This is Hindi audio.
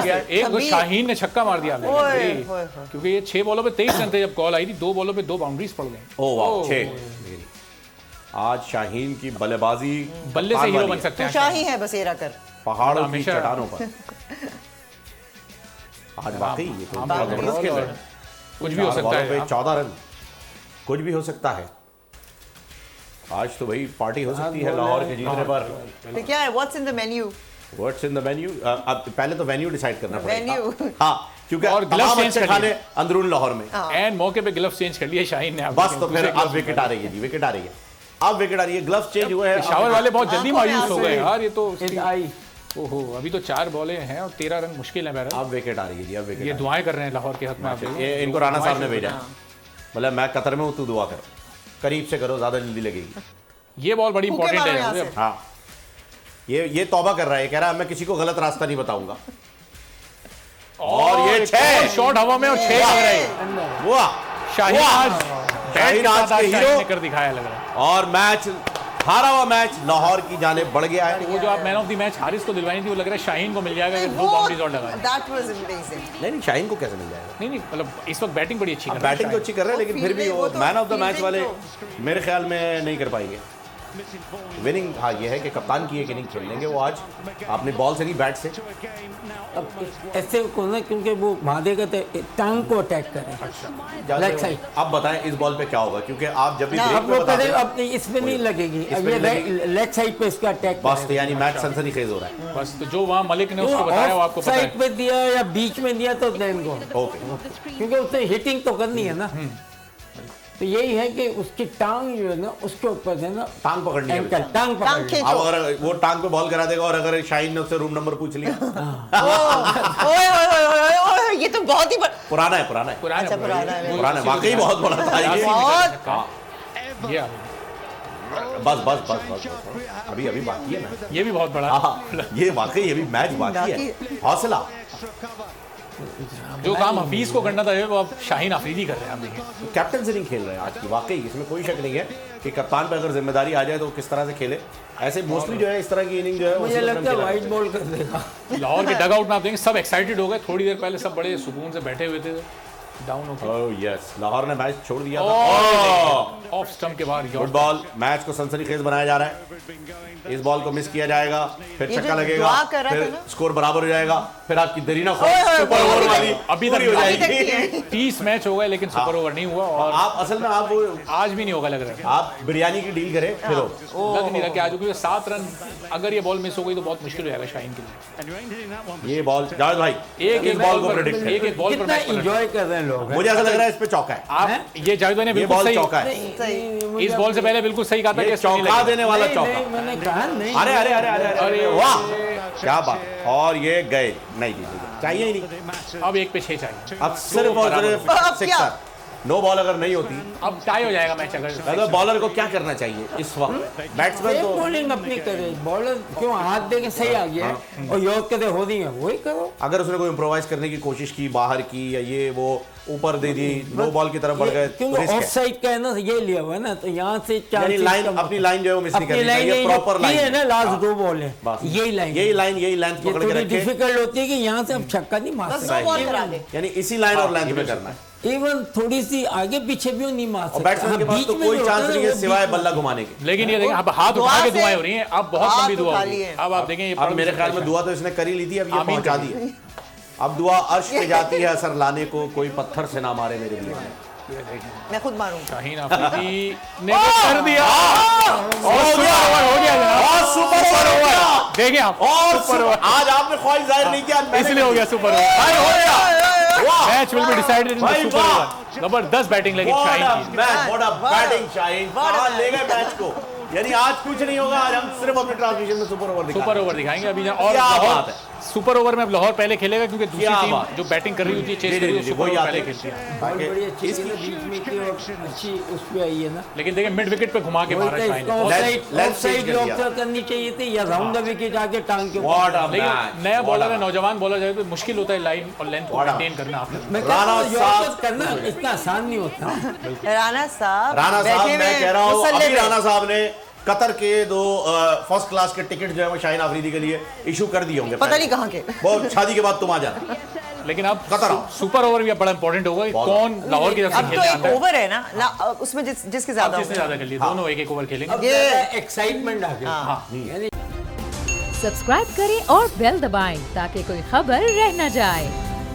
गया है। एक तो शाहीन ने छक्का मार दिया क्योंकि ये 6 बॉलों पे 23 रन थे जब कॉल आई थी, 2 बॉलों पे 2 बाउंड्रीज पड़ गई। ओह वाह 6। आज शाहीन की बल्लेबाजी, बल्ले से हीरो बन सकते हैं। शाही है बसेरा कर पहाड़ों की चट्टानों पर। आज वाकई ये तो जबरदस्त खेल रहे हैं। कुछ भी हो सकता है। 14 रन, कुछ भी हो सकता है। आज तो भाई पार्टी हो सकती है लाहौर के जीतने पर। तो क्या है what's in the menu? What's in the menu? अब पहले तो वेन्यू डिसाइड करना पड़ेगा। वेन्यू हाँ, क्योंकि और ग्लव्स चेंज खाने अंदरून लाहौर में एंड मौके पे ग्लव्स चेंज कर लिए शाहीन ने। बस तो फिर अब विकेट आ रही है जी, विकेट आ रही है, अब विकेट आ रही है। ग्लव्स चेंज हुए हैं। पेशावर वाले बहुत जल्दी मायूस हो गए यार। ये तो ओहो, अभी तो 4 बॉलें हैं और 13 रन मुश्किल है बहरहाल। अब विकेट आ रही है जी, अब विकेट। ये दुआएं कर रहे हैं लाहौर के हक में। आप ये इनको राणा साहब ने भेजा, मतलब मैं कतर में हूँ, तू दुआ कर, करीब से करो, ज्यादा जल्दी लगेगी। ये बॉल बड़ी इंपॉर्टेंट है। हाँ, ये तौबा कर रहा है, कह रहा है मैं किसी को गलत रास्ता नहीं बताऊंगा। और ये 6 शॉट हवा में और 6 लग रहे हैं। वाह, शाहीन आज के हीरो कर दिखाया लग रहा है। और मैच हारा हुआ मैच लाहौर की जानिब बढ़ गया है। वो जो आप man of the match Haris को दिलवाई थी, वो लग रहा है शाहीन को मिल जाएगा अगर 2 बाउंड्रीज और लगाए। That was amazing. नहीं शाहीन को कैसे मिल जाएगा? नहीं मतलब इस वक्त बैटिंग बड़ी अच्छी कर रहे हैं। बैटिंग तो अच्छी कर रहे हैं, लेकिन फिर भी वो मैन ऑफ द मैच वाले मेरे ख्याल में नहीं कर पाएंगे विनिंग। हाँ, ये है कि कप्तान की एक इनिंग खेल लेंगे वो आज, आपने बॉल से नहीं बैट से। अब ऐसे को ना, क्योंकि वो मादेगा टांग को अटैक करें लेग साइड। अब बताएं इस बॉल पे क्या होगा, क्योंकि आप जब भी अब वो करें, अब इसमें नहीं लगेगी, अब ये लेग साइड पे इसका अटैक बस, तो यानी मैच सनसनीखेज हो रहा है। बस तो जो वहाँ मलिक ने उसको बताया वो आपको पता है। साइड पे दिया या बीच में दिया तो देन गो, क्योंकि उसने हिटिंग तो करनी है ना। तो यही है कि उसकी टांग जो है ना, उसके ऊपर है ना, टांग पकड़नी है, टांग पकड़नी। अब अगर वो टांग पे बॉल करा देगा और अगर शाहीन ने उससे रूम नंबर पूछ लिया, ओए ये तो बहुत ही पुराना है। पुराना वाकई बहुत बड़ा था ये। बस अभी बाकी है मैच। ये भी बहुत बड़ा, ये वाकई अभी मैच बाकी है। हौसला, जो काम हफीज को करना था वो अब शाहीन अफरीदी कर रहे हैं। आप देखिए कैप्टन से नहीं खेल रहे हैं आज की, वाकई इसमें कोई शक नहीं है कि कप्तान पे अगर जिम्मेदारी आ जाए तो किस तरह से खेले। ऐसे मोस्टली जो है इस तरह की इनिंग जो है मुझे लगता है वाइट बॉल कर देगा। लाहौर के डगआउट में आप देखेंगे सब एक्साइटेड हो गए, थोड़ी देर पहले सब बड़े सुकून से बैठे हुए थे डाउन होकर। ओह यस, लाहौर ने मैच छोड़ दिया था ऑफ स्टंप के बाहर। गुड बॉल, मैच को सनसनीखेज बनाया जा रहा है। इस बॉल को मिस किया जाएगा, फिर छक्का लगेगा, फिर स्कोर बराबर हो जाएगा, फिर आपकी दरीना सुपर ओवर वाली अभी तक हो जाएगी। 30 मैच हो गए लेकिन सुपर ओवर नहीं हुआ। और आप असल में आप आज भी नहीं होगा लग रहा है। आप बिरयानी की डील करें फिर लग नहीं रहा कि आज, क्योंकि 7 रन अगर ये बॉल मिस हो गई तो बहुत मुश्किल हो जाएगा शाहीन के लिए। ये बॉल जावेद भाई एक बॉल को प्रेडिक्ट करें, एक बॉल पर एंजॉय कर रहे हैं लोग। मुझे ऐसा लग रहा है इस पे चौका है। आप ये जावेद भाई ने बिल्कुल सही चौका है, इस बॉल से पहले बिल्कुल सही कहा था कि चौका देने वाला चौका। मैंने कहा नहीं। अरे वाह क्या बात। और ये गए नहीं चाहिए ही नहीं। अब 1 पे 6 चाहिए। अब सिर्फ और सिर्फ सिक्सर, नो बॉल अगर नहीं होती अब टाई हो जाएगा मैच। अगर बॉलर को क्या करना चाहिए इस वक्त? बैट्समैन तो बॉलिंग अपनी करे, बॉलर क्यों हाथ दे के सही आ गया और योग करे हो रही है वही करो। अगर उसने कोई इम्प्रोवाइज करने की कोशिश की बाहर की या ये वो ऊपर दे दी, नो बॉल की तरफ बढ़ गए, क्योंकि ऑफ साइड का है ना, ये लिया हुआ है ना, तो यहाँ से लाइन अपनी लाइन जो है वो मिस नहीं करनी चाहिए, प्रॉपर लाइन है ना। लास्ट 2 बॉल है, यही लाइन पकड़ के रखे। डिफिकल्ट होती है कि यहाँ से अब छक्का नहीं मार सकते, यानी इसी लाइन और लेंथ में करना है। इवन थोड़ी सी आगे पीछे भी नहीं मार सकते। बैट्समैन के पास तो कोई चांस नहीं है सिवाय बल्ला घुमाने के। लेकिन ये देखें अब हाथ उठा के दुआएं हो रही हैं, अब बहुत लंबी दुआ हो रही है। अब आप देखें अब मेरे ख्याल में दुआ तो इसने कर ही ली थी, अब ये पहुंचा दी है। अब दुआ अर्श पे जाती है असर लाने को, कोई पत्थर से ना मारे मेरे लिए। मैं खुद मारूंगा। शाहीन अफरीदी ने कर दिया और हो गया और सुपर ओवर देखिए आप। और आज आपने ख्वाहिश जाहिर नहीं किया, इसलिए हो गया सुपर ओवर। हो गया, match will be decided in the super over. जबरदस्त बैटिंग लगी शाहीन की। व्हाट अ बैटिंग शाहीन, कहां ले गए मैच को। यानी आज कुछ नहीं होगा, आज हम सिर्फ अपने ट्रांसमिशन में सुपर ओवर दिखाएंगे अभी। और लाहौर सुपर ओवर में अब लाहौर पहले खेलेगा क्योंकि दूसरी टीम जो बैटिंग कर रही होती है, चेस कर रही है, सुपर ओवर पहले खेलती है। बड़ी अच्छी बीच में की और अच्छी उस पे आई है ना। लेकिन देखिए मिड विकेट पे घुमा के मारा शाहीन। लेफ्ट साइड लॉक करनी चाहिए थी या राउंड द विकेट आके टांग के। लेकिन नया बॉलर है, नौजवान बॉलर है तो मुश्किल होता है लाइन और लेंथ को मेंटेन करना। राणा साहब करना इतना आसान नहीं होता। राणा साहब मैं कह रहा हूं, अभी राणा साहब ने कतर के 2 फर्स्ट क्लास के टिकट जो है वो शाहीन आफरीदी के लिए इशू कर दिए होंगे, पता नहीं कहाँ के। वो शादी के बाद तुम आ जाना। लेकिन अब कतर आओ। सुपर ओवर भी अब बड़ा इंपॉर्टेंट होगा कि कौन लाहौर की तरफ से अब तो खेलने एक आता है। ओवर है ना, उसमें जिसके ज्यादा जिसने ज्यादा कर लिए दोनों एक ओवर खेलेंगे। अब ये एक्साइटमेंट आ गया। हाँ। यानी सब्सक्राइब करें और बेल दबाएं ताकि कोई खबर रह न जाए।